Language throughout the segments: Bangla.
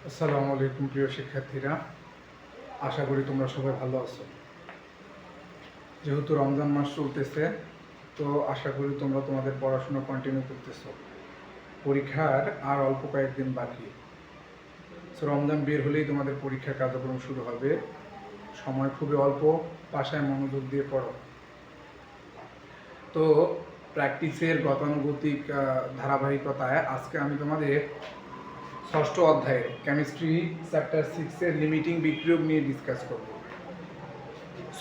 আসসালামু আলাইকুম প্রিয় শিক্ষার্থীরা, আশা করি তোমরা সবাই ভালো আছো। যেহেতু রমজান মাস চলতেছে, তো আশা করি তোমরা তোমাদের পড়াশোনা কন্টিনিউ করতেছো। পরীক্ষার আর অল্প কয়েকদিন বাকি। সো রমজান বের হলেই তোমাদের পরীক্ষার কার্যক্রম শুরু হবে। সময় খুবই অল্প, বাসায় মনোযোগ দিয়ে পড়ো। তো প্র্যাকটিসের গতানুগতিক ধারাবাহিকতায় আজকে আমি তোমাদের ষষ্ঠ অধ্যায়ে কেমিস্ট্রি চ্যাপ্টার 6-এর লিমিটিং বিক্রিয়ক নিয়ে ডিসকাস করব।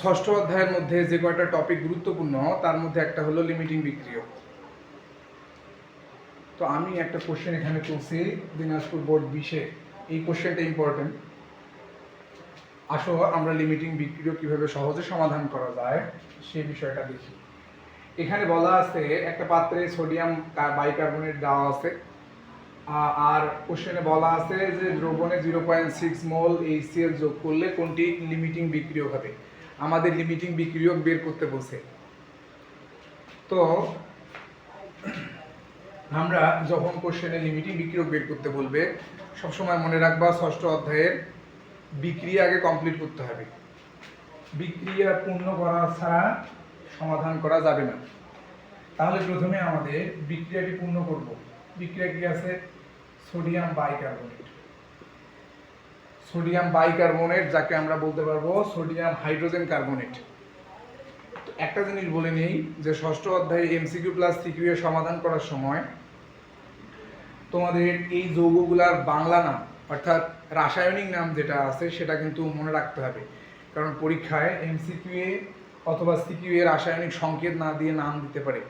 ষষ্ঠ অধ্যায়ের মধ্যে যে কয়টা টপিক গুরুত্বপূর্ণ তার মধ্যে একটা হলো লিমিটিং বিক্রিয়ক। তো আমি একটা কোশ্চেন এখানে তুলছি দিনাজপুর বোর্ড 20-এ। এই কোশ্চেনটা ইম্পর্টেন্ট। আসো আমরা লিমিটিং বিক্রিয়ক কিভাবে সহজে সমাধান করা যায় সেই বিষয়টা দেখি। এখানে বলা আছে একটা পাত্রে সোডিয়াম বাইকার্বনেট দেওয়া আছে, আর কোশ্চেনে বলা আছে যে দ্রবণে 0.6 মোল HCl যোগ করলে কোনটি লিমিটিং বিক্রিয়ক হবে। আমাদের লিমিটিং বিক্রিয়ক বের করতে বলছে। তো আমরা যখন কোশ্চেনে লিমিটিং বিক্রিয়ক বের করতে বলবে, সবসময় মনে রাখবা ষষ্ঠ অধ্যায়ের বিক্রিয়া আগে কমপ্লিট করতে হবে। বিক্রিয়া পূর্ণ করা ছাড়া সমাধান করা যাবে না। তাহলে প্রথমে আমাদের বিক্রিয়াটি পূর্ণ করব। বিক্রিয়া কি আছে? Sodium bicarbonate. সোডিয়াম বাইকার্বনেট যাকে আমরা বলতে পারবো সোডিয়াম হাইড্রোজেন কার্বনেট। একটা জিনিস বলে নেই যে ষষ্ঠ অধ্যায়ে এমসিকিউ প্লাস সিকিউ এর সমাধান করার সময় তোমাদের এই যৌগগুলার বাংলা নাম অর্থাৎ রাসায়নিক নাম যেটা আছে সেটা কিন্তু মনে রাখতে হবে। কারণ পরীক্ষায় এমসিকিউ এ অথবা সিকিউ এ রাসায়নিক সংকেত না দিয়ে নাম দিতে পারে।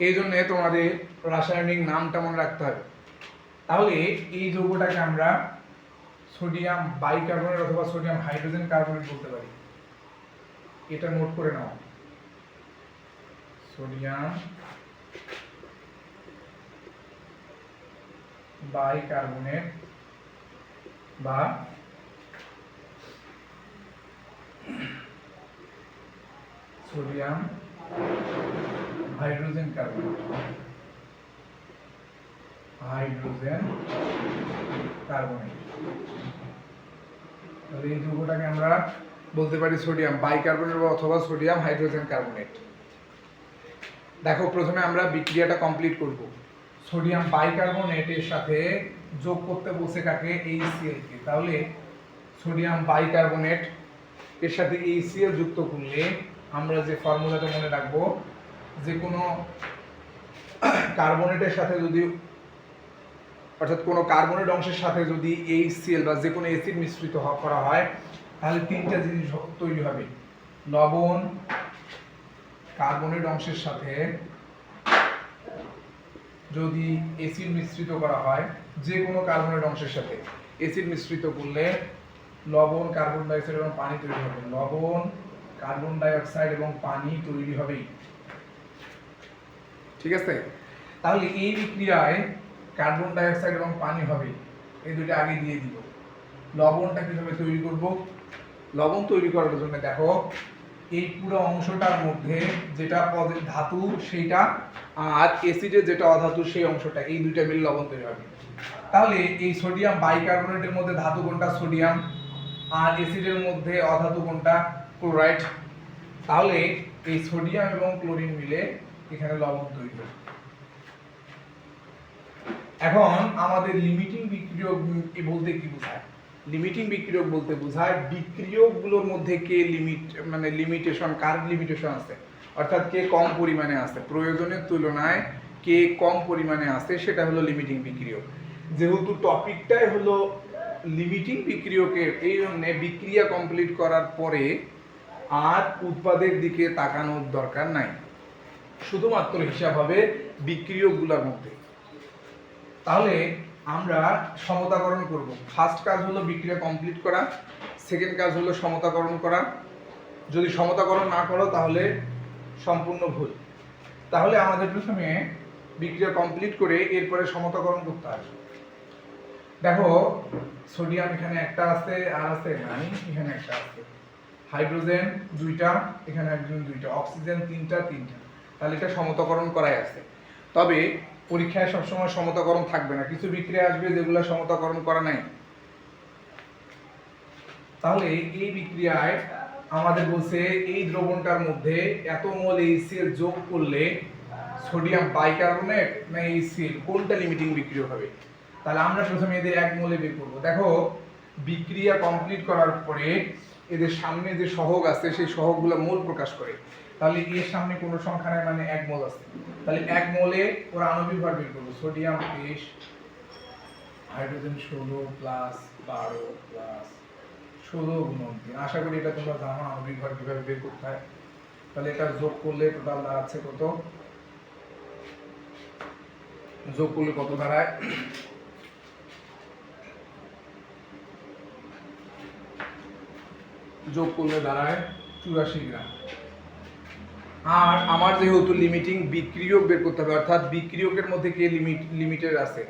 এই জন্যে তোমাদের রাসায়নিক নামটা মনে রাখতে হবে। তাহলে এই যৌগটাকে আমরা সোডিয়াম বাইকার্বনেট অথবা সোডিয়াম হাইড্রোজেন কার্বনেট বলতে পারি। এটা নোট করে নাও, সোডিয়াম বাইকার্বনেট বা সোডিয়াম হাইড্রোজেন কার্বনেট। তাহলে এই যৌগটাকে আমরা বলতে পারি সোডিয়াম বাইকার্বনেট অথবা সোডিয়াম হাইড্রোজেন কার্বনেট। দেখো প্রথমে আমরা বিক্রিয়াটা কমপ্লিট করব। সোডিয়াম বাইকার্বনেটের সাথে যোগ করতে বলছে কাকে? HCl কে। তাহলে সোডিয়াম বাইকার্বনেট এর সাথে HCl যুক্ত করলে আমরা যে ফর্মুলাটা মনে রাখবো, যে কোনো কার্বনেটের সাথে যদি অর্থাৎ কোনো কার্বনেট অংশের সাথে যদি HCl বা যে কোনো অ্যাসিড মিশ্রিত করা হয় তাহলে তিনটা জিনিস তৈরি হবে। লবণ কার্বনেট অংশের সাথে যদি অ্যাসিড মিশ্রিত করা হয়, যে কোনো কার্বনেট অংশের সাথে অ্যাসিড মিশ্রিত করলে লবণ কার্বন ডাইঅক্সাইড এবং পানি তৈরি হবে। লবণ কার্বন ডাইঅক্সাইড এবং পানি তৈরি হবে। ঠিক আছে? তাহলে এই বিক্রিয়ায় কার্বন ডাইঅক্সাইড এবং পানি হবে, এই দুটো আগে দিয়ে দিব। লবণটা কিভাবে তৈরি করব? লবণ তৈরি করার জন্য দেখো এই পুরো অংশটার মধ্যে যেটা ধাতু সেইটা আর অ্যাসিডের যেটা অধাতু সেই অংশটা, এই দুইটা মিলে লবণ তৈরি হবে। তাহলে এই সোডিয়াম বাইকার্বনেটের মধ্যে ধাতু কোনটা? সোডিয়াম। আর অ্যাসিডের মধ্যে অধাতু কোনটা? ক্লোরাইড। তাহলে এই সোডিয়াম এবং ক্লোরিন মিলে এখানে লবণ তৈরি হবে। এখন আমাদের লিমিটিং বিক্রিয়ক বলতে কি বোঝায়? লিমিটিং বিক্রিয়ক বলতে বোঝায় বিক্রিয়কগুলোর মধ্যে কে লিমিটেশন, কার লিমিটেশন আছে, অর্থাৎ কে কম পরিমাণে আছে, প্রয়োজনের তুলনায় কে কম পরিমাণে আছে, সেটা হলো লিমিটিং বিক্রিয়ক। যেহেতু টপিকটাই হলো লিমিটিং বিক্রিয়কের, এই জন্য বিক্রিয়া কমপ্লিট করার পরে আর উৎপাদের দিকে তাকানোর দরকার নাই, শুধুমাত্র হিসাব হবে বিক্রিয়কগুলোর মধ্যে। তাহলে আমরা সমতাকরণ করব। ফার্স্ট কাজ হলো বিক্রিয়া কমপ্লিট করা, সেকেন্ড কাজ হলো সমতাকরণ করা। যদি সমতাকরণ না করো তাহলে সম্পূর্ণ ভুল। তাহলে আমাদের প্রথমে বিক্রিয়া কমপ্লিট করে এরপরে সমতাকরণ করতে হবে। দেখো সোডিয়াম এখানে একটা আছে, আর আছে নাই, এখানে একটা আছে। হাইড্রোজেন দুইটা, এখানে একজন দুইটা, অক্সিজেন তিনটা। তাহলে এটা সমতাকরণ করাই আছে। তবে পরীক্ষায় সবসময় সমতাকরণ থাকবে না, কিছু বিক্রিয়া আসবে যেগুলো সমতাকরণ করা নাই। তাহলে এই বিক্রিয়ায় আমাদের বলছে এই দ্রবণটার মধ্যে এত মোল HCl যোগ করলে সোডিয়াম বাইকার্বনেট না HCl কোনটা লিমিটিং বিক্রিয়া হবে। তাহলে আমরা প্রথমে এদের এক মোলে বের করব। দেখো বিক্রিয়া কমপ্লিট করার পরে এদের সামনে যে সহগ আছে সেই সহগগুলো মোল প্রকাশ করে। তাহলে এর সামনে কোনো সংখ্যা নাই, মানে এক মোল আছে। তাহলে এক মোলে ওরা আণবিক ভর বের করব। সোডিয়াম 23, হাইড্রোজেন 16 প্লাস 12 প্লাস 16 গুণন 3। আশা করি এটা তোমরা জানো আণবিক ভর কিভাবে বের করতে হয়। তাহলে এটা যোগ করলে টোটাল দাঁড়াচ্ছে কত, যোগ করলে কত দাঁড়ায়, যোগ করলে দাঁড়ায় 84 গ্রাম। আর আমার যেহেতু লিমিটিং বিক্রিয়ক বের করতে হবে, অর্থাৎ বিক্রিয়কের মধ্যে কে লিমিটেড আছে,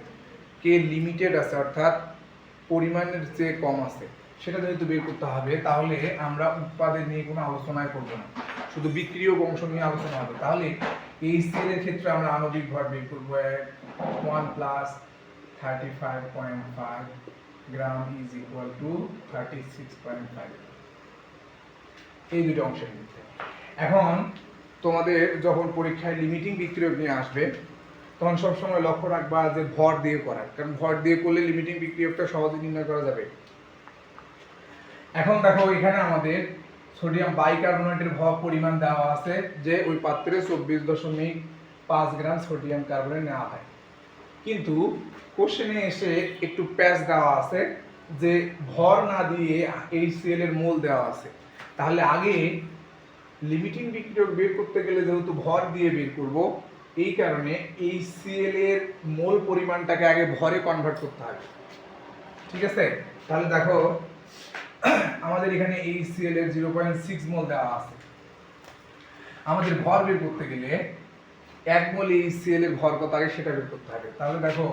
কে লিমিটেড আছে অর্থাৎ পরিমাণের চেয়ে কম আছে, সেটা যেহেতু বের করতে হবে, তাহলে আমরা উৎপাদন নিয়ে কোনো আলোচনায় করব না, শুধু বিক্রিয়ক অংশ নিয়ে আলোচনা হবে। তাহলে HCl এর ক্ষেত্রে আমরা আণবিক ভর বের করব 1 plus 35.5 gram is equal to 36.5, এই দুটো অংশের মধ্যে। এখন তোমাদের যখন পরীক্ষায় লিমিটিং বিক্রিয়ক নিয়ে আসবে তখন সবসময় লক্ষ্য রাখবা যে ভর দিয়ে করার, কারণ ভর দিয়ে করলে লিমিটিং বিক্রিয়কটা সহজে নির্ণয় করা যাবে। এখন দেখো এখানে আমাদের সোডিয়াম বাইকার্বনেটের ভর পরিমাণ দেওয়া আছে যে ওই পাত্রে 24.5 গ্রাম সোডিয়াম কার্বনেট নেওয়া হয়, কিন্তু কোশ্চেনে এসে একটু প্যাচ দেওয়া আছে যে ভর না দিয়ে HCl এর মোল দেওয়া আছে। তাহলে আগে লিমিটিং বিক্রিয়ক বের করতে গেলে যেহেতু ভর দিয়ে বের করব, এই কারণে HCl এর মোল পরিমাণটাকে আগে ভরে কনভার্ট করতে হবে। ঠিক আছে, তাহলে দেখো আমাদের এখানে HCl এর 0.6 মোল দেওয়া আছে। আমাদের ভর বের করতে গেলে 1 মোল HCl এর ভর কত আগে সেটা বের করতে হবে। তাহলে দেখো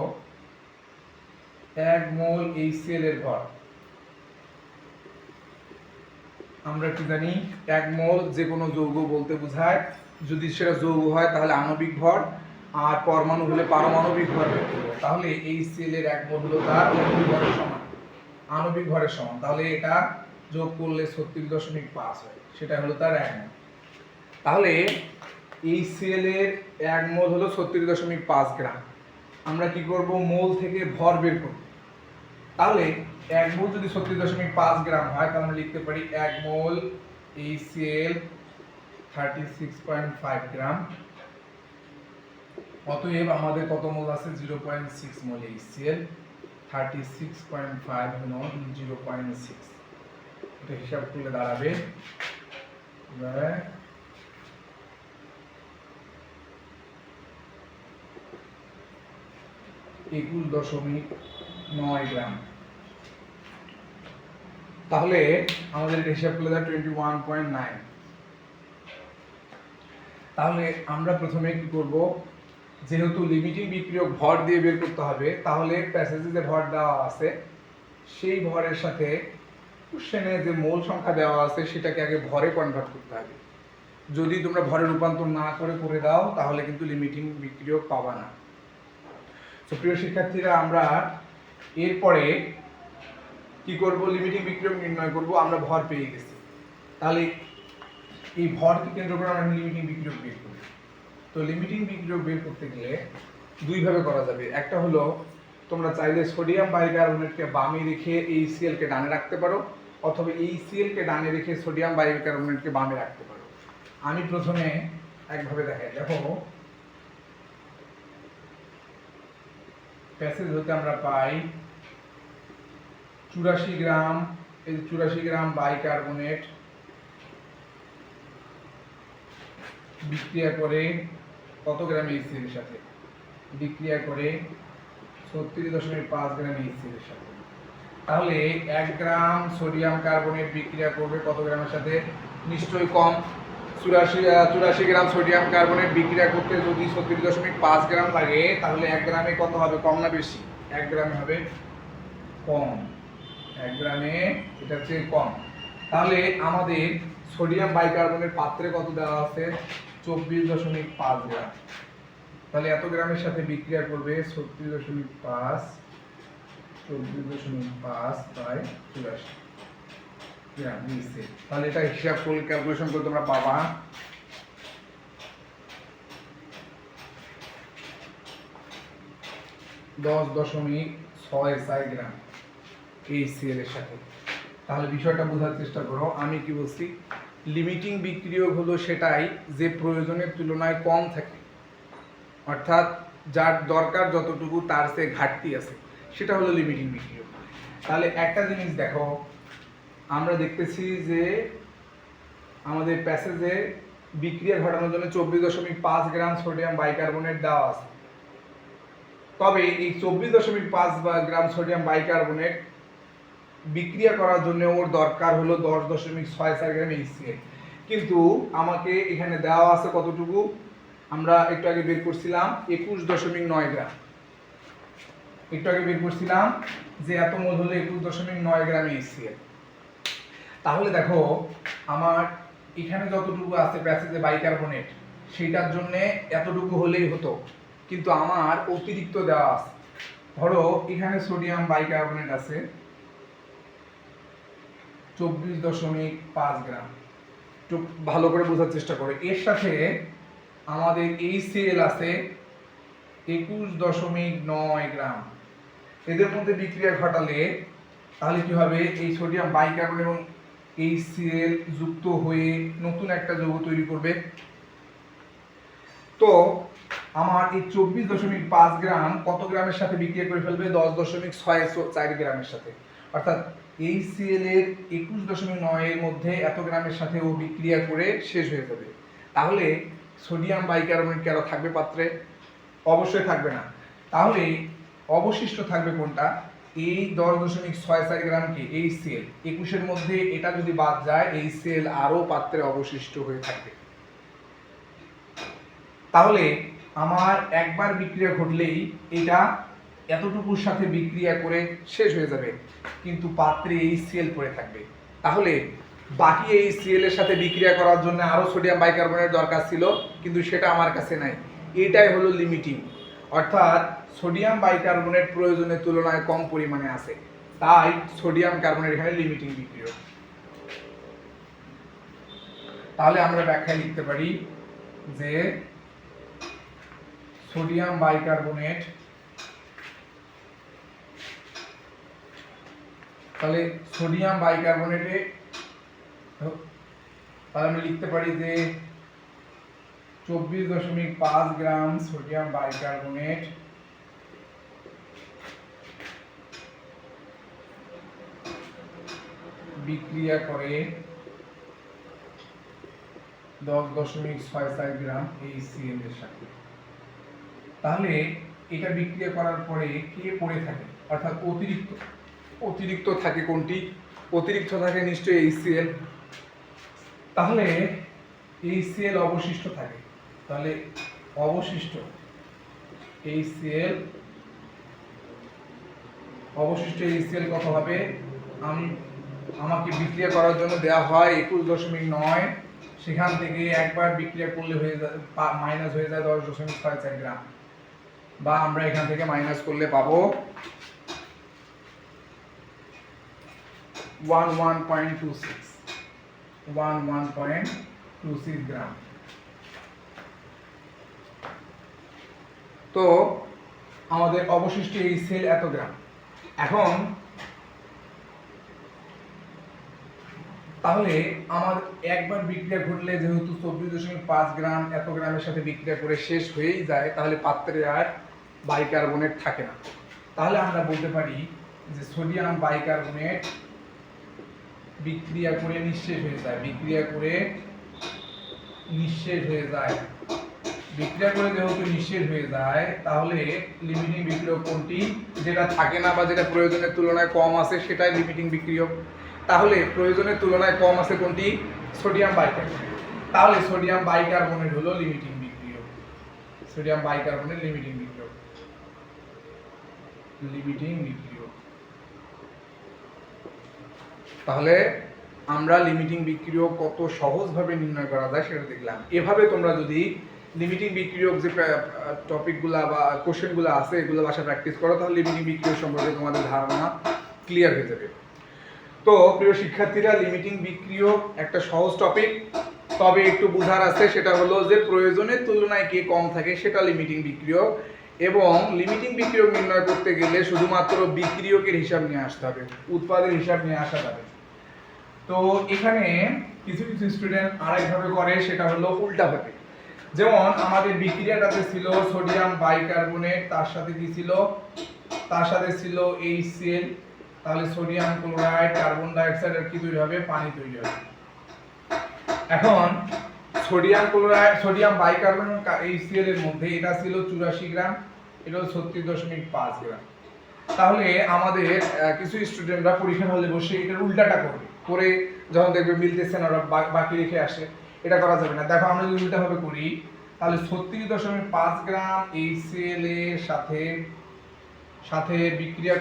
1 মোল HCl এর ভর আমরা কি জানি, 1 মোল যে কোনো যৌগ বলতে বোঝায়, যদি সেটা যৌগ হয় তাহলে আণবিক ভর, আর পরমাণু হলে পারমাণবিক ভর বের করব। তাহলে HCl এর 1 মোল হলো তার আণবিক ভরের সমান, আণবিক ভরের সমান। তাহলে এটা যোগ করলে 36.5 হয়, সেটা হলো তার 1 মোল। তাহলে HCl এর 1 মোল হলো 36.5 গ্রাম। আমরা কি করব, মোল থেকে ভর বের করব। তাহলে 1 মোল যদি 36.5 গ্রাম হয় তাহলে আমরা লিখতে পারি 1 মোল HCl 36.5 গ্রাম। অতএব আমাদের কত মোল আছে, 0.6 মোল HCl, 36.5 গুণন 0.6, এটা হিসাব করলে দাঁড়াবে 21.9 গ্রাম। তাহলে আমাদের এটা হিসাব করলে 21.9। তাহলে আমরা প্রথমে কি করব, যেহেতু লিমিটিং বিক্রিয়ক ভর দিয়ে বের করতে হবে, তাহলে প্যাসেজে যে ভর দেওয়া আছে সেই ভরের সাথে কোশ্চেনে যে মোল সংখ্যা দেওয়া আছে সেটাকে আগে ভরে কনভার্ট করতে হবে। যদি তোমরা ভরে রূপান্তর না করে দাও তাহলে কিন্তু লিমিটিং বিক্রিয়ক পাবা না। তো প্রিয় শিক্ষার্থীরা, আমরা এরপরে কি করব, লিমিটিং বিক্রিয়ক নির্ণয় করব। আমরা ভর পেয়ে গেছি, তাহলে এই ভরকে কেন্দ্র করে আমরা লিমিটিং বিক্রিয়ক বের করি। তো লিমিটিং বিক্রিয়ক বের করতে গেলে দুই ভাবে করা যাবে। একটা হলো তোমরা চাইলে সোডিয়াম বাইকার্বনেটকে বামে রেখে HCl কে ডানে রাখতে পারো, অথবা HCl কে ডানে রেখে সোডিয়াম বাইকার্বনেটকে বামে রাখতে পারো। আমি প্রথমে একভাবে দেখাই। দেখো প্যাসেজ হতে আমরা পাই 84 গ্রাম, এই 84 গ্রাম বাইকার্বনেট বিক্রিয়া করে কত গ্রাম HCl এর সাথে, বিক্রিয়া করে 36.5 গ্রাম HCl এর সাথে। তাহলে 1 গ্রাম সোডিয়াম কার্বনেট বিক্রিয়া করবে কত গ্রামের সাথে, নিশ্চয়ই কম। 84 গ্রাম সোডিয়াম কার্বনেট বিক্রিয়া করতে যদি 36.5 গ্রাম লাগে, তাহলে 1 গ্রামে কত হবে, কম না বেশি? 1 গ্রামে হবে কম, 1 গ্রামে এটা হচ্ছে কম। তাহলে আমাদের সোডিয়াম বাইকার্বনেট পাত্রে কত দেওয়া আছে, 24.5 গ্রাম। তাহলে এত গ্রামের সাথে বিক্রিয়া করবে 36.5 24.5 বাই 84 গ্রাম নিচ্ছে। তাহলে এটা হিসাব করে ক্যালকুলেশন করে তোমরা পাবা 10.64 গ্রাম HCl এর সাথে। তাহলে বিষয়টা বোঝার চেষ্টা করো, আমি কি বলছি, লিমিটিং বিক্রিয়ক হলো সেটাই যে প্রয়োজনের তুলনায় কম থাকে, অর্থাৎ যার দরকার যতটুকু তার চেয়ে ঘাটতি আছে, সেটা হলো লিমিটিং বিক্রিয়ক। তাহলে একটা জিনিস দেখো, আমরা দেখতেছি যে আমাদের প্যাসেজে বিক্রিয়া ঘটানোর জন্য 24.5 গ্রাম সোডিয়াম বাইকার্বনেট দেওয়া আছে। তবে এই 24.5 গ্রাম সোডিয়াম বাইকার্বনেট বিক্রিয়া করার জন্য ওর দরকার হলো 10.64 গ্রাম HCl, কিন্তু আমাকে এখানে দেওয়া আছে কতটুকু, আমরা একটু আগে বের করছিলাম 21.9 গ্রাম। একটু আগে বের করছিলাম যে এত মোল হলো 21.9 গ্রাম HCl। তাহলে দেখো আমার এখানে যতটুকু আছে প্যাসেজে বাইকার্বনেট, সেটার জন্য এতটুকু হলেই হতো, কিন্তু আমার অতিরিক্ত দেওয়া আছে। ধরো এখানে সোডিয়াম বাইকার্বনেট আছে 24.5 গ্রাম, একটু ভালো করে বোঝার চেষ্টা করো। এর সাথে আমাদের HCl আছে 21.9 গ্রাম। এদের মধ্যে বিক্রিয়া ঘটালে তাহলে কি হবে, এই সোডিয়াম বাইকার্বনেট এবং HCl যুক্ত হয়ে নতুন একটা যৌগ তৈরি করবে। তো আমার এই 24.5 গ্রাম কত গ্রামের সাথে বিক্রিয়া করে ফেলবে, 10.64 গ্রামের সাথে, অর্থাৎ HCl এর 21.9 এর মধ্যে এত গ্রামের সাথে ও বিক্রিয়া করে শেষ হয়ে যাবে। তাহলে সোডিয়াম বাইকার্বনেট কি আরো থাকবে পাত্রে? অবশ্যই থাকবে না। তাহলে অবশিষ্ট থাকবে কোনটা, এই 10.64 গ্রাম কি HCl, 21 এর মধ্যে এটা যদি বাদ যায় HCl আরো পাত্রে অবশিষ্ট হয়ে থাকবে। তাহলে আমার একবার বিক্রিয়া ঘটলেই এটা এতটুকুর সাথে বিক্রিয়া করে শেষ হয়ে যাবে, কিন্তু পাত্রে HCl পড়ে থাকবে। তাহলে বাকি HCl এর সাথে বিক্রিয়া করার জন্য আরো সোডিয়াম বাইকার্বনেট দরকার ছিল, কিন্তু সেটা আমার কাছে নাই। এটাই হলো লিমিটিং, অর্থাৎ সোডিয়াম বাইকার্বনেট প্রয়োজনের তুলনায় কম পরিমাণে আছে, তাই সোডিয়াম কার্বনেট এখানে লিমিটিং বিক্রিয়ক। তাহলে আমরা ব্যাখ্যায় লিখতে পারি যে সোডিয়াম বাইকার্বনেট, তাহলে সোডিয়াম বাইকার্বনেটে তাহলে আমরা লিখতে পারি যে 24.5 গ্রাম সোডিয়াম বাইকার্বনেট বিক্রিয়া করে 10.64 গ্রাম HCl এর সাথে। তাহলে এটা বিক্রিয়া করার পরে কে পড়ে থাকে, অর্থাৎ অতিরিক্ত থাকে কোনটি, অতিরিক্ত থাকে নিশ্চয়ই HCl। তাহলে HCl অবশিষ্ট থাকে, তাহলে অবশিষ্ট HCl কত হবে, আমাকে বিক্রিয়া করার জন্য দেওয়া হয় 21.9, সেখান থেকে একবার বিক্রিয়া করলে হয়ে যায় মাইনাস হয়ে যায় 10.64 গ্রাম, বা আমরা এখান থেকে মাইনাস করলে পাবো 11.26 গ্রাম। তো আমাদের অবশিষ্ট HCl এত গ্রাম। এখন তাহলে আমার একবার বিক্রিয়া ঘটলে যেহেতু 24.5 গ্রাম এত গ্রামের সাথে বিক্রিয়া করে শেষ হয়েই যায়, তাহলে পাত্রে আর বাইকার্বনেট থাকে না। তাহলে আমরা বলতে পারি যে সোডিয়াম বাইকার্বনেট বিক্রিয়া করে নিঃশেষ হয়ে যায়, বিক্রিয়া করে যেহেতু নিঃশেষ হয়ে যায়, তাহলে লিমিটিং বিক্রিয়ক কোনটি, যেটা থাকে না বা যেটা প্রয়োজনের তুলনায় কম আছে সেটাই লিমিটিং বিক্রিয়ক। তাহলে প্রয়োজনের তুলনায় কম আছে কোনটি, সোডিয়াম বাইকার্বনেট। তাহলে সোডিয়াম বাইকার্বনেট হলো লিমিটিং বিক্রিয়ক, সোডিয়াম বাইকার্বনেট লিমিটিং বিক্রিয়ক। তাহলে আমরা লিমিটিং বিক্রিয়ক কত সহজভাবে নির্ণয় করা যায় সেটা দেখলাম। এভাবে তোমরা যদি লিমিটিং বিক্রিয়ক যে টপিকগুলা বা কোশ্চেনগুলো আছে এগুলো বাসায় প্র্যাকটিস করো, তাহলে লিমিটিং বিক্রিয়ক সম্পর্কে তোমাদের ধারণা ক্লিয়ার হয়ে যাবে। তো প্রিয় শিক্ষার্থীরা, লিমিটিং বিক্রিয়ক একটা সহজ টপিক, তবে একটু বোঝার আছে, সেটা হলো যে প্রয়োজনের তুলনায় কে কম থাকে সেটা লিমিটিং বিক্রিয়ক, এবং লিমিটিং বিক্রিয়ক নির্ণয় করতে গেলে শুধুমাত্র বিক্রিয়কের হিসাব নিয়ে আসতে হবে, উৎপাদের হিসাব নিয়ে আসা যাবে। তো এখানে কিছু কিছু স্টুডেন্ট আরেকভাবে করে, সেটা হলো উল্টাভাবে। যেমন আমাদের বিক্রিয়াটাতে ছিল সোডিয়াম বাইকার্বনেট, তার সাথে কি ছিল, তার সাথে ছিল HCl, তাহলে সোডিয়াম ক্লোরাইড, কার্বন ডাইঅক্সাইড আর কি তৈরি হবে, পানি তৈরি হবে। এখন sodium chloride, sodium bicarbonate HCl এর মধ্যে এটা ছিল 84 গ্রাম, এটা 36.5 গ্রাম। তাহলে আমাদের কিছু স্টুডেন্টরা পরীক্ষার হলে বসে এটার উল্টাটা করবে, করে যখন দেখবে মিলতেছে না ওরা বাকি রেখে আসে। এটা করা যাবে না। দেখো আমরা যদি উল্টাভাবে করি, তাহলে 36.5 গ্রাম HCl এর সাথে বিক্রিয়া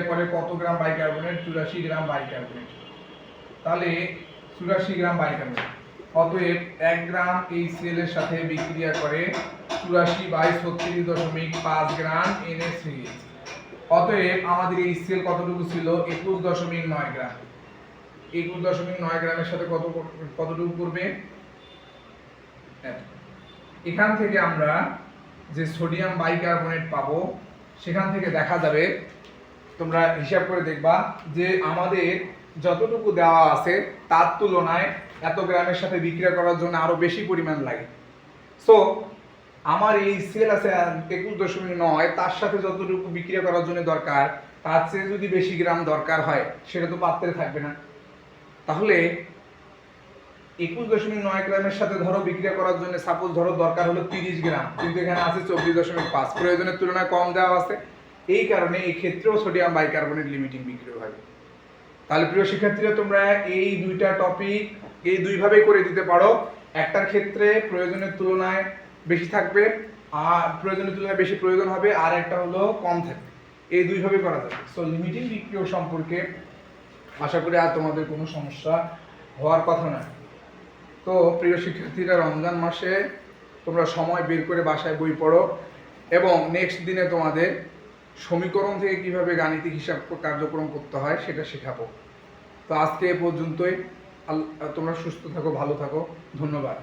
করে কত গ্রাম বাইকার্বনেট, 84 গ্রাম বাইকার্বনেট। তাহলে 84 গ্রাম বাইকার্বনেট, অতএব 1 গ্রাম HCl এর সাথে বিক্রিয়া করে 84/36.5 গ্রাম NaCl। অতএব আমাদের HCl কতটুকু ছিল, 21.9 গ্রাম। 21.9 গ্রামের সাথে কতটুকু করবে, এখান থেকে আমরা যে সোডিয়াম বাইকার্বনেট পাবো, সেখান থেকে দেখা যাবে, তোমরা হিসাব করে দেখবা যে আমাদের যতটুকু দেওয়া আছে তার তুলনায় এত গ্রামের সাথে বিক্রিয়া করার জন্য আরো বেশি পরিমাণ লাগে। সো আমার এই HCl আছে 21.9, তার সাথে যতটুকু বিক্রিয়া করার জন্য দরকার তার চেয়ে যদি বেশি গ্রাম দরকার হয়, সেটা তো পাত্রে থাকবে না। তাহলে 21.9 গ্রামের সাথে ধরো বিক্রিয়া করার জন্য সাপোজ ধরো দরকার হলো 30 গ্রাম, কিন্তু এখানে আছে 24.5, প্রয়োজনের তুলনায় কম দেওয়া আছে। এই কারণে এই ক্ষেত্রেও সোডিয়াম বাইকার্বনেট লিমিটিং বিক্রিয়ক হবে। তাহলে প্রিয় শিক্ষার্থীরা, তোমরা এই দুইটা টপিক এই দুইভাবে করে দিতে পারো। একটার ক্ষেত্রে প্রয়োজনের তুলনায় বেশি থাকবে, আর প্রয়োজনের তুলনায় বেশি প্রয়োজন হবে, আর একটা হলো কম থাকবে। এই দুইভাবে করা যাবে। সো লিমিটিং বিক্রিয়ক সম্পর্কে আশা করি আর তোমাদের কোনো সমস্যা হওয়ার কথা নয়। তো প্রিয় শিক্ষার্থীরা, রমজান মাসে তোমরা সময় বের করে বাসায় বই পড়ো, এবং নেক্সট দিনে তোমাদের সমীকরণ থেকে কিভাবে গাণিতিক হিসাব কার্যক্রম করতে হয় সেটা শেখাবো। তো আজকে এ পর্যন্তই। তোমরা সুস্থ থাকো, ভালো থাকো, ধন্যবাদ।